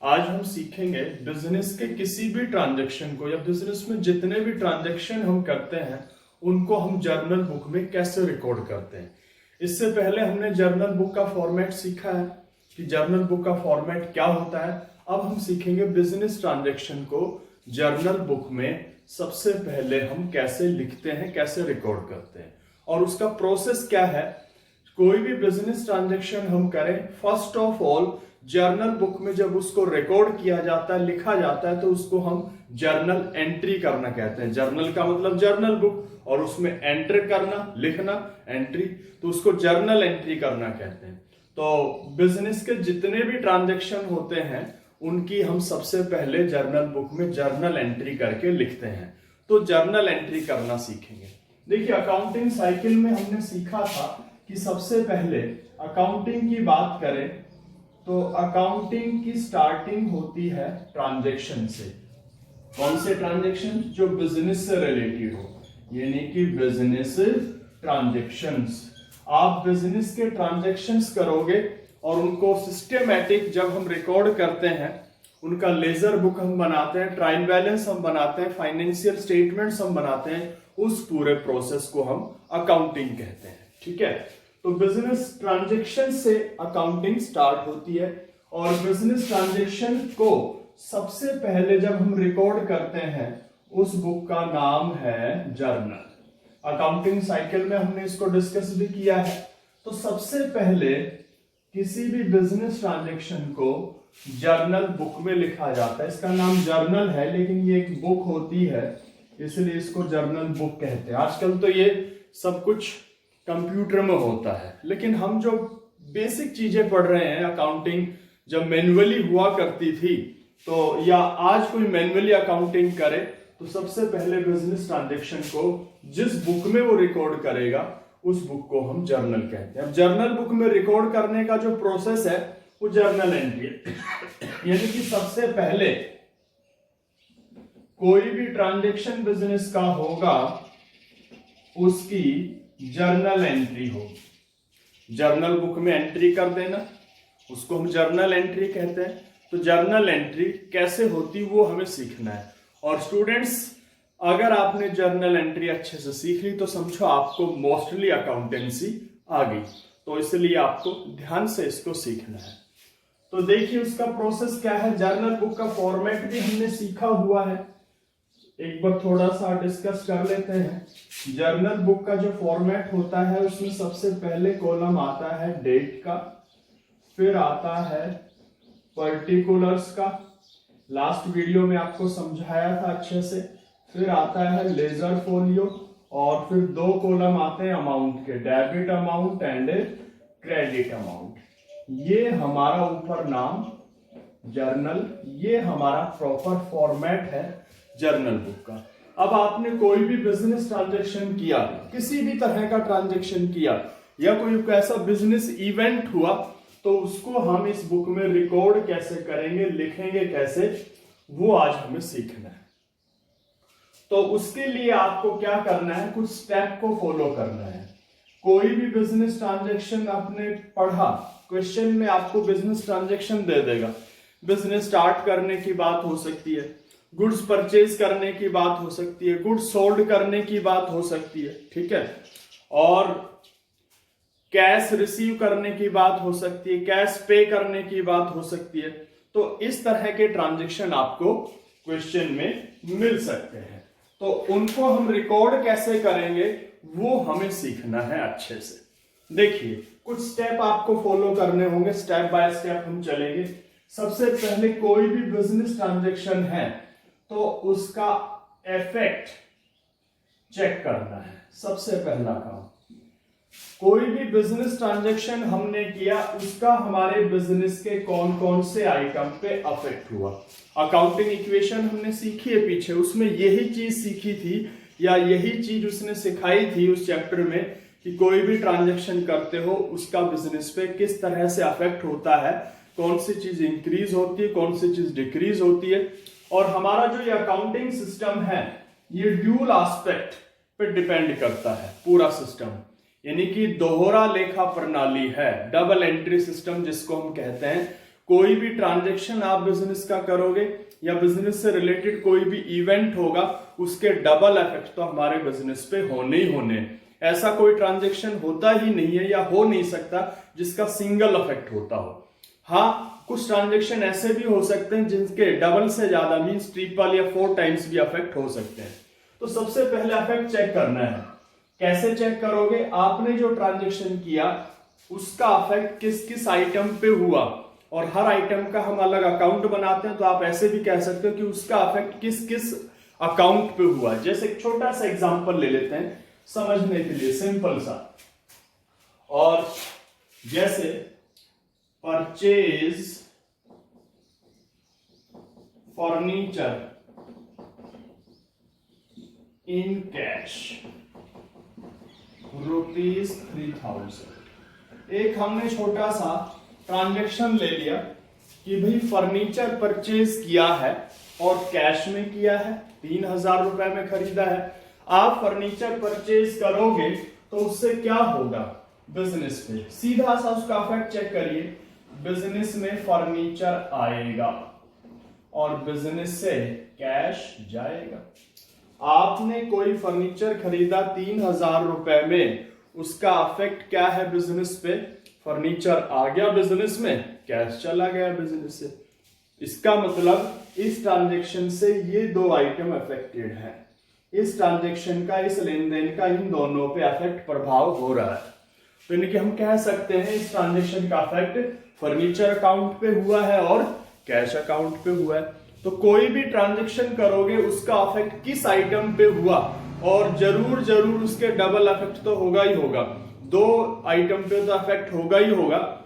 आज हम सीखेंगे बिजनेस के किसी भी ट्रांजैक्शन को या बिजनेस में जितने भी ट्रांजैक्शन हम करते हैं उनको हम जर्नल बुक में कैसे रिकॉर्ड करते हैं। इससे पहले हमने जर्नल बुक का फॉर्मेट सीखा है कि जर्नल बुक का फॉर्मेट क्या होता है। अब हम सीखेंगे बिजनेस ट्रांजैक्शन को जर्नल बुक में सबसे पहले हम कैसे लिखते हैं, कैसे रिकॉर्ड करते हैं और उसका प्रोसेस क्या है। कोई भी बिजनेस ट्रांजैक्शन हम करें, first of all journal book में जब उसको रिकॉर्ड किया जाता है, लिखा जाता है, तो उसको हम जर्नल एंट्री करना कहते हैं। जर्नल का मतलब जर्नल बुक और उसमें एंटर करना, लिखना, एंट्री, तो उसको जर्नल एंट्री करना कहते हैं। तो बिजनेस के जितने भी ट्रांजैक्शन होते हैं उनकी हम सबसे पहले जर्नल बुक में जर्नल एंट्री करके लिखते हैं। तो जर्नल एंट्री करना सीखेंगे। देखिए, अकाउंटिंग साइकिल में हमने सीखा था कि सबसे पहले अकाउंटिंग की बात करें तो अकाउंटिंग की स्टार्टिंग होती है ट्रांजैक्शन से। कौन से ट्रांजैक्शन? जो बिजनेस से रिलेटेड हो, यानी कि बिजनेस ट्रांजैक्शंस। आप बिजनेस के ट्रांजैक्शंस करोगे और उनको सिस्टमैटिक जब हम रिकॉर्ड करते हैं, उनका लेजर बुक हम बनाते हैं, ट्रायल बैलेंस हम बनाते हैं, फाइनेंशियल स्टेटमेंट्स हम बनाते हैं, उस पूरे प्रोसेस को हम अकाउंटिंग कहते हैं। ठीक है, तो बिजनेस ट्रांजैक्शन से अकाउंटिंग स्टार्ट होती है और बिजनेस ट्रांजैक्शन को सबसे पहले जब हम रिकॉर्ड करते हैं उस बुक का नाम है जर्नल। अकाउंटिंग साइकिल में हमने इसको डिस्कस भी किया है। तो सबसे पहले किसी भी बिजनेस ट्रांजैक्शन को जर्नल बुक में लिखा जाता है। इसका नाम जर्नल है लेकिन ये एक बुक होती है, इसलिए इसको जर्नल बुक कहते हैं। आजकल तो ये सब कुछ कंप्यूटर में होता है, लेकिन हम जो बेसिक चीजें पढ़ रहे हैं, अकाउंटिंग जब मैन्युअली हुआ करती थी, तो या आज कोई मैन्युअली अकाउंटिंग करे तो सबसे पहले बिजनेस ट्रांजैक्शन को जिस बुक में वो रिकॉर्ड करेगा उस बुक को हम जर्नल कहते हैं। अब जर्नल बुक में रिकॉर्ड करने का जो प्रोसेस है वो जर्नल एंट्री यानी कि सबसे पहले कोई भी ट्रांजैक्शन बिजनेस का होगा उसकी जर्नल एंट्री होगी। जर्नल बुक में एंट्री कर देना, उसको हम जर्नल एंट्री कहते हैं। तो जर्नल एंट्री कैसे होती वो हमें सीखना है। और स्टूडेंट्स, अगर आपने जर्नल एंट्री अच्छे से सीख ली तो समझो आपको मोस्टली अकाउंटेंसी आ गई। तो इसलिए आपको ध्यान से इसको सीखना है। तो देखिए उसका प्रोसेस क्या है। जर्नल बुक का फॉर्मेट भी हमने सीखा हुआ है, एक बार थोड़ा सा डिस्कस कर लेते हैं। जर्नल बुक का जो फॉर्मेट होता है उसमें सबसे पहले कॉलम आता है डेट का, फिर आता है पर्टिकुलर्स का, लास्ट वीडियो में आपको समझाया था अच्छे से, फिर आता है लेजर फोलियो और फिर दो कॉलम आते हैं अमाउंट के, debit amount and credit amount. ये हमारा ऊपर नाम जर्नल, ये हमारा प्रॉपर फॉर्मेट है जर्नल बुक का। अब आपने कोई भी बिजनेस ट्रांजैक्शन किया, किसी भी तरह का ट्रांजैक्शन किया या कोई ऐसा बिजनेस इवेंट हुआ, तो उसको हम इस बुक में रिकॉर्ड कैसे करेंगे, लिखेंगे कैसे, वो आज हमें सीखना है। तो उसके लिए आपको क्या करना है, कुछ स्टेप को फॉलो करना है। कोई भी बिजनेस ट्रांजैक्शन आपने पढ़ा, क्वेश्चन में आपको बिजनेस ट्रांजैक्शन दे देगा। बिजनेस स्टार्ट करने की बात हो सकती है, गुड्स परचेज करने की बात हो सकती है, गुड्स सोल्ड करने की बात हो सकती है, ठीक है, और कैश रिसीव करने की बात हो सकती है, कैश पे करने की बात हो सकती है। तो इस तरह के ट्रांजैक्शन आपको क्वेश्चन में मिल सकते हैं। तो उनको हम रिकॉर्ड कैसे करेंगे वो हमें सीखना है अच्छे से। देखिए कुछ स्टेप आपको फॉलो करने होंगे, स्टेप बाय स्टेप हम चलेंगे। सबसे पहले कोई भी बिजनेस ट्रांजैक्शन है तो उसका इफेक्ट चेक करना है, सबसे पहला काम। कोई भी बिजनेस ट्रांजैक्शन हमने किया, उसका हमारे बिजनेस के कौन कौन से आइटम पे अफेक्ट हुआ। अकाउंटिंग इक्वेशन हमने सीखी है पीछे, उसमें यही चीज सीखी थी या यही चीज उसने सिखाई थी उस चैप्टर में कि कोई भी ट्रांजैक्शन करते हो उसका बिजनेस पे किस तरह से अफेक्ट होता है, कौन सी चीज इंक्रीज होती है, कौन सी चीज डिक्रीज होती है। और हमारा जो ये अकाउंटिंग सिस्टम है ये ड्यूल एस्पेक्ट पे डिपेंड करता है पूरा सिस्टम, यानी कि दोहरा लेखा प्रणाली है, डबल एंट्री सिस्टम जिसको हम कहते हैं। कोई भी ट्रांजैक्शन आप बिजनेस का करोगे या बिजनेस से रिलेटेड कोई भी इवेंट होगा, उसके डबल इफेक्ट तो हमारे बिजनेस पे होने ही होने। ऐसा कोई ट्रांजैक्शन होता ही नहीं है या हो नहीं सकता जिसका सिंगल इफेक्ट होता हो। हाँ, कुछ ट्रांजैक्शन ऐसे भी हो सकते हैं जिनके डबल से ज्यादा मींस ट्रिपल या 4 टाइम्स भी इफेक्ट हो सकते हैं। तो सबसे पहले इफेक्ट चेक करना है। कैसे चेक करोगे? आपने जो ट्रांजैक्शन किया उसका इफेक्ट किस किस आइटम पे हुआ, और हर आइटम का हम अलग अकाउंट बनाते हैं, तो आप ऐसे भी कह सकते हो कि उसका इफेक्ट किस किस अकाउंट पे हुआ। जैसे एक छोटा सा एग्जांपल ले लेते हैं समझने के लिए, सिंपल सा। और जैसे परचेज फर्नीचर इन कैश ₹3000। एक हमने छोटा सा ट्रांजैक्शन ले लिया कि भाई फर्नीचर परचेज किया है और कैश में किया है, 3000 रुपए में खरीदा है। आप फर्नीचर परचेज करोगे तो उससे क्या होगा बिजनेस पे? सीधा सा उसका इफेक्ट चेक करिए। बिजनेस में फर्नीचर आएगा और बिजनेस से कैश जाएगा। आपने कोई फर्नीचर खरीदा 3000 रुपए में, उसका इफेक्ट क्या है बिजनेस पे? फर्नीचर आ गया बिजनेस में, कैश चला गया बिजनेस से। इसका मतलब इस ट्रांजैक्शन से ये 2 आइटम अफेक्टेड है। इस ट्रांजैक्शन का, इस लेन देन का इन दोनों पे इफेक्ट प्रभाव हो रहा है। तो यानी कि हम कह सकते हैं इस ट्रांजैक्शन का इफेक्ट फर्नीचर अकाउंट पे हुआ है और कैश अकाउंट पे हुआ है। तो कोई भी ट्रांजैक्शन करोगे उसका इफेक्ट किस आइटम पे हुआ, और जरूर जरूर उसके डबल इफेक्ट तो होगा ही होगा। 2 आइटम पे तो इफेक्ट होगा ही होगा,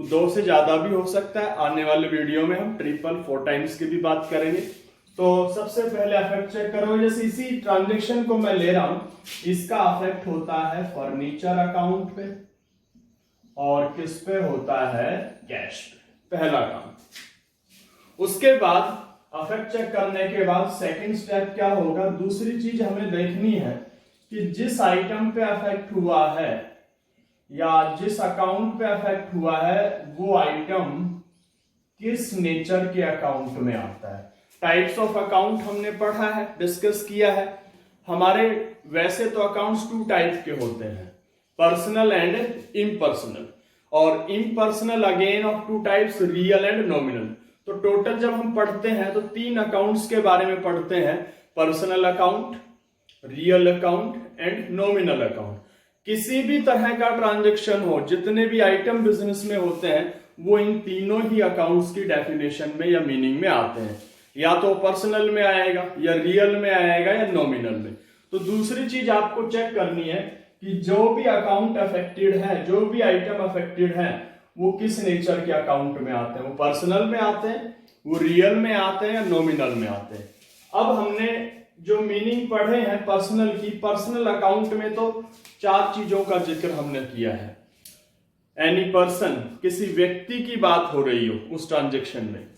2 से ज्यादा भी हो सकता है। आने वाले वीडियो में हम ट्रिपल 4 टाइम्स की भी बात करेंगे। तो सबसे पहले इफेक्ट चेक करो। जैसे इसी ट्रांजैक्शन को मैं ले रहा हूं, इसका इफेक्ट होता है फर्नीचर अकाउंट पे और किस पे होता है? कैश पे। पहला काम। उसके बाद इफेक्ट चेक करने के बाद सेकंड स्टेप क्या होगा? दूसरी चीज हमें देखनी है कि जिस आइटम पे इफेक्ट हुआ है या जिस अकाउंट पे इफेक्ट हुआ है वो आइटम किस नेचर के अकाउंट में आता है। टाइप्स ऑफ अकाउंट हमने पढ़ा है, डिस्कस किया है। हमारे वैसे तो अकाउंट्स 2 टाइप के होते हैं, पर्सनल एंड इम्पर्सनल। और impersonal again of 2 types, real and nominal. तो टोटल जब हम पढ़ते हैं तो 3 अकाउंट्स के बारे में पढ़ते हैं, personal account, real account and nominal account. किसी भी तरह का ट्रांजैक्शन हो, जितने भी आइटम बिजनेस में होते हैं, वो इन तीनों ही अकाउंट्स की डेफिनेशन में या मीनिंग में आते हैं। या तो पर्सनल में आएगा, या रियल में आएगा, या नॉमिनल में। तो दूसरी चीज आपको चेक करनी है कि जो भी अकाउंट अफेक्टेड है, जो भी आइटम अफेक्टेड है, वो किस नेचर के अकाउंट में आते हैं। वो पर्सनल में आते हैं, वो रियल में आते हैं, या नॉमिनल में आते हैं। अब हमने जो मीनिंग पढ़े हैं पर्सनल की, पर्सनल अकाउंट में तो 4 चीजों का जिक्र हमने किया है। एनी पर्सन, किसी व्यक्ति की बात हो रही हो उस ट्रांजैक्शन में।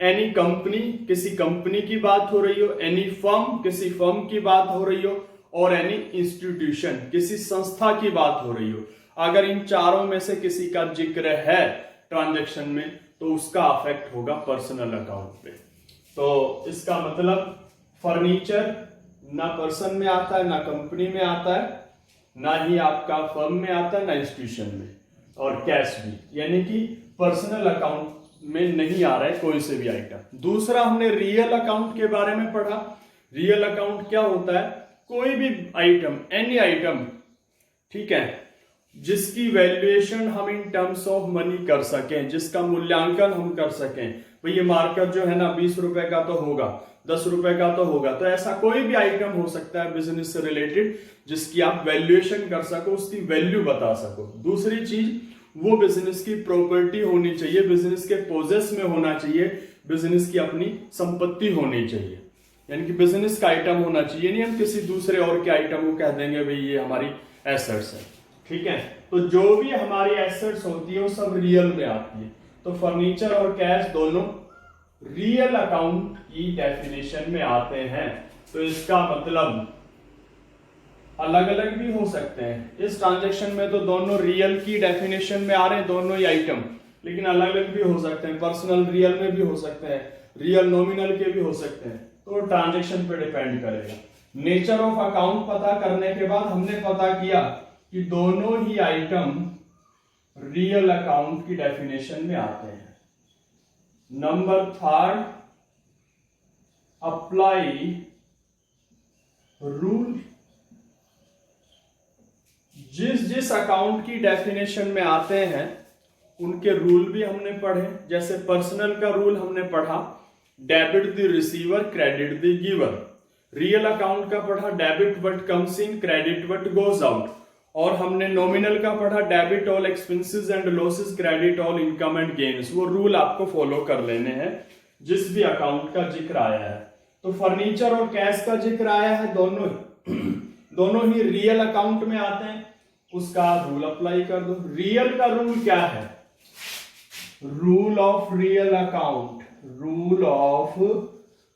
एनी कंपनी, किसी कंपनी की बात हो रही हो। एनी फर्म, किसी फर्म की बात हो रही हो। और एनी इंस्टीट्यूशन, किसी संस्था की बात हो रही हो। अगर इन चारों में से किसी का जिक्र है ट्रांजैक्शन में, तो उसका इफेक्ट होगा पर्सनल अकाउंट पे। तो इसका मतलब फर्नीचर ना पर्सन में आता है, ना कंपनी में आता है, ना ही आपका फर्म में आता है, ना इंस्टीट्यूशन में। और कैश भी, यानी कि पर्सनल अकाउंट में नहीं आ रहा है कोई से भी आइटम। दूसरा हमने रियल अकाउंट के बारे में पढ़ा। रियल अकाउंट क्या होता है? कोई भी आइटम, एनी आइटम, ठीक है, जिसकी वैल्यूएशन हम इन टर्म्स ऑफ मनी कर सकें, जिसका मूल्यांकन हम कर सकें। भाई ये मार्कर जो है ना 20 रुपए का तो होगा, 10 रुपए का तो होगा। तो ऐसा कोई भी आइटम हो सकता है बिजनेस से रिलेटेड जिसकी आप वैल्यूएशन कर सको, उसकी वैल्यू बता सको। दूसरी चीज, वो बिजनेस की प्रॉपर्टी होनी चाहिए, बिजनेस के पोजेस में होना चाहिए, बिजनेस की अपनी संपत्ति होनी चाहिए, यानी कि बिजनेस का आइटम होना चाहिए। नहीं हम किसी दूसरे और के आइटम को कह देंगे भाई ये हमारी एसेट्स है, ठीक है। तो जो भी हमारी एसेट्स होती है वो सब रियल में आती है। तो फर्नीचर और कैश दोनों रियल अकाउंट की डेफिनेशन में आते हैं। तो इसका मतलब अलग अलग भी हो सकते हैं। इस ट्रांजैक्शन में तो दोनों रियल की डेफिनेशन में आ रहे हैं दोनों ही आइटम, लेकिन अलग अलग भी हो सकते हैं, पर्सनल रियल में भी हो सकते हैं, रियल नॉमिनल के भी हो सकते हैं, तो ट्रांजेक्शन पे डिपेंड करेगा। नेचर ऑफ अकाउंट पता करने के बाद हमने पता किया कि दोनों ही आइटम रियल अकाउंट की डेफिनेशन में आते हैं। Number third, apply rule. जिस जिस अकाउंट की डेफिनेशन में आते हैं उनके रूल भी हमने पढ़े। जैसे पर्सनल का रूल हमने पढ़ा, debit the receiver, credit the giver. Real account का पढ़ा, debit what comes in, credit what goes out. और हमने नॉमिनल का पढ़ा, debit all expenses and losses, credit all income and gains. वो रूल आपको फॉलो कर लेने हैं जिस भी अकाउंट का जिक्र आया है। तो फर्नीचर और कैश का जिक्र आया है, दोनों ही रियल अकाउंट में आते हैं, उसका रूल अप्लाई कर दो। रियल का रूल क्या है? Rule of real account, rule of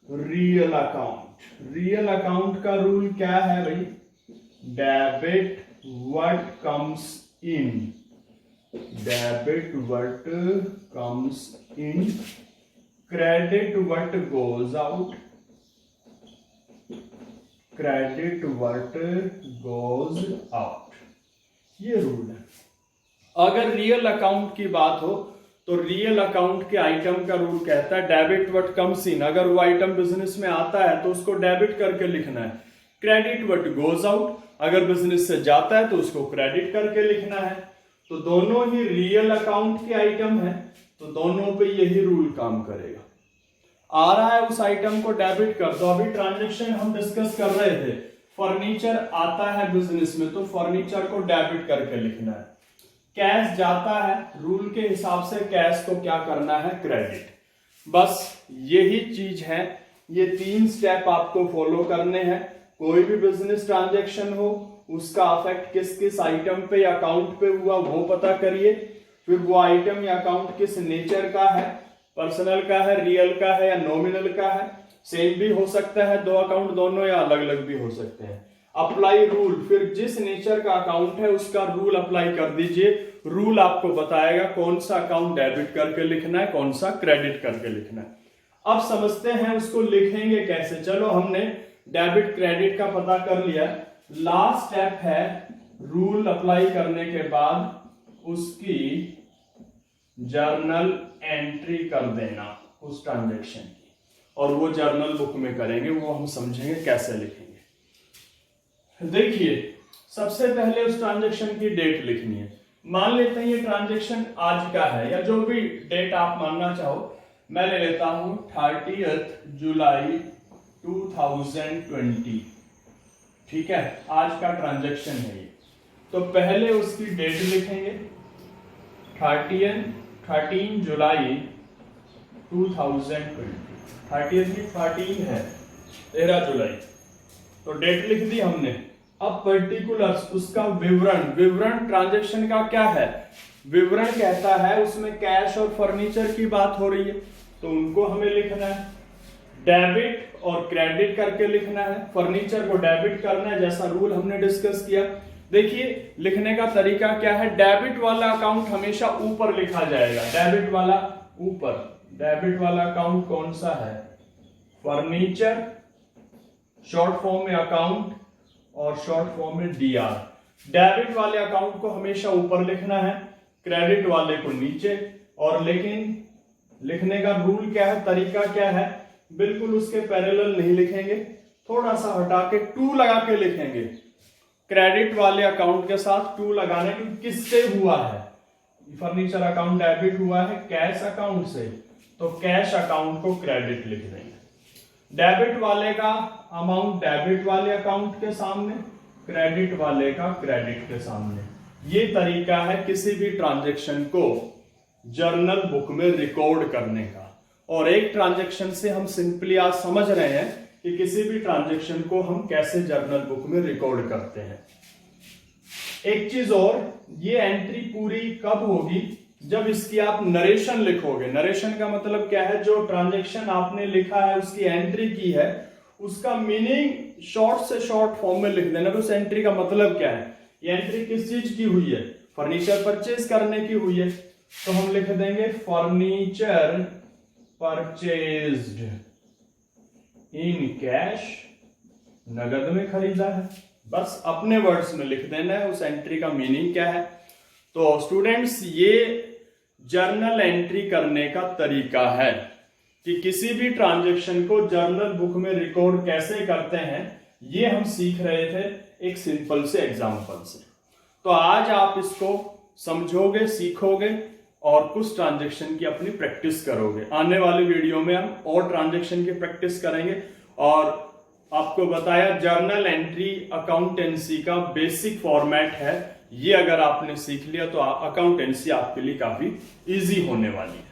real account. Real account का रूल क्या है भाई? Debit what comes in, debit what comes in, credit what goes out, credit what goes out. ये रूल है। अगर रियल अकाउंट की बात हो तो रियल अकाउंट के आइटम का रूल कहता है डेबिट व्हाट कम्स इन। अगर वो आइटम बिजनेस में आता है तो उसको डेबिट करके लिखना है। क्रेडिट व्हाट गोज आउट, अगर बिजनेस से जाता है तो उसको क्रेडिट करके लिखना है। तो दोनों ही रियल अकाउंट के आइटम है, तो दोनों पे यही रूल काम करेगा। आ रहा है उस आइटम को डेबिट कर दो। अभी ट्रांजेक्शन हम डिस्कस कर रहे थे, फर्नीचर आता है बिजनेस में तो फर्नीचर को डेबिट करके लिखना है। कैश जाता है, रूल के हिसाब से कैश को क्या करना है? क्रेडिट। बस यही चीज है। ये 3 स्टेप आपको फॉलो करने हैं। कोई भी बिजनेस ट्रांजैक्शन हो उसका अफेक्ट किस किस आइटम पे या अकाउंट पे हुआ वो पता करिए। फिर वो आइटम या अकाउंट किस नेचर का है, पर्सनल का है, रियल का है या नॉमिनल का है। सेम भी हो सकता है दो अकाउंट दोनों, या अलग अलग भी हो सकते हैं। अप्लाई रूल, फिर जिस नेचर का अकाउंट है उसका रूल अप्लाई कर दीजिए। रूल आपको बताएगा कौन सा अकाउंट डेबिट करके लिखना है, कौन सा क्रेडिट करके लिखना है। अब समझते हैं उसको लिखेंगे कैसे। चलो हमने डेबिट क्रेडिट का पता कर लिया। लास्ट स्टेप है रूल अप्लाई करने के बाद उसकी जर्नल एंट्री कर देना उस ट्रांजैक्शन की, और वो जर्नल बुक में करेंगे, वो हम समझेंगे कैसे लिखेंगे। देखिए, सबसे पहले उस ट्रांजैक्शन की डेट लिखनी है। मान लेते हैं ये ट्रांजैक्शन आज का है, या जो भी डेट आप मानना चाहो। मैं ले लेता हूं 30 जुलाई 2020। ठीक है, आज का ट्रांजैक्शन है ये। तो पहले उसकी डेट लिखेंगे 13 जुलाई 2020। 13 है 13 जुलाई, तो डेट लिख दी हमने। अब पर्टिकुलर्स, उसका विवरण ट्रांजैक्शन का क्या है? विवरण कहता है उसमें कैश और फर्नीचर की बात हो रही है, तो उनको हमें लिखना है। डेबिट और क्रेडिट करके लिखना है। फर्नीचर को डेबिट करना है, जैसा रूल हमने डिस्कस किया। देखिए, लिखने का तरीका क्या है। डेबिट वाला अकाउंट हमेशा ऊपर लिखा जाएगा, डेबिट वाला ऊपर। डेबिट वाला अकाउंट कौन सा है? फर्नीचर, शॉर्ट फॉर्म में अकाउंट और शॉर्ट फॉर्म में डीआर। डेबिट वाले अकाउंट को हमेशा ऊपर लिखना है, क्रेडिट वाले को नीचे। और लेकिन लिखने का रूल क्या है, तरीका क्या है? बिल्कुल उसके पैरेलल नहीं लिखेंगे, थोड़ा सा हटा के 2 लगा के लिखेंगे। क्रेडिट वाले अकाउंट के साथ 2 लगाने की किससे हुआ है? फर्नीचर अकाउंट डेबिट हुआ है कैश अकाउंट से, तो कैश अकाउंट को क्रेडिट लिख देंगे। डेबिट वाले का अमाउंट डेबिट वाले अकाउंट के सामने, क्रेडिट वाले का क्रेडिट के सामने। ये तरीका है किसी भी ट्रांजैक्शन को जर्नल बुक में रिकॉर्ड करने का। और एक ट्रांजैक्शन से हम सिंपली आज समझ रहे हैं कि किसी भी ट्रांजैक्शन को हम कैसे जर्नल बुक में रिकॉर्ड करते हैं। एक चीज और, ये एंट्री पूरी कब होगी? जब इसकी आप नरेशन लिखोगे। नरेशन का मतलब क्या है? जो ट्रांजैक्शन आपने लिखा है, उसकी एंट्री की है, उसका मीनिंग शॉर्ट से शॉर्ट फॉर्म में लिख देना। उस एंट्री का मतलब क्या है? ये एंट्री किस चीज की हुई है? फर्नीचर परचेज करने की हुई है। तो हम लिख देंगे फर्नीचर परचेज्ड इन कैश, नगद में खरीदा है। बस अपने वर्ड्स में लिख देना है उस एंट्री का मीनिंग क्या है। तो स्टूडेंट्स, ये जर्नल एंट्री करने का तरीका है कि किसी भी ट्रांजैक्शन को जर्नल बुक में रिकॉर्ड कैसे करते हैं, ये हम सीख रहे थे एक सिंपल से एग्जांपल से। तो आज आप इसको समझोगे, सीखोगे और कुछ ट्रांजैक्शन की अपनी प्रैक्टिस करोगे। आने वाले वीडियो में हम और ट्रांजैक्शन की प्रैक्टिस करेंगे और आपको बताया जर्नल एंट्री अकाउंटेंसी का बेसिक फॉर्मेट है। ये अगर आपने सीख लिया तो अकाउंटेंसी आपके लिए काफी इजी होने वाली है।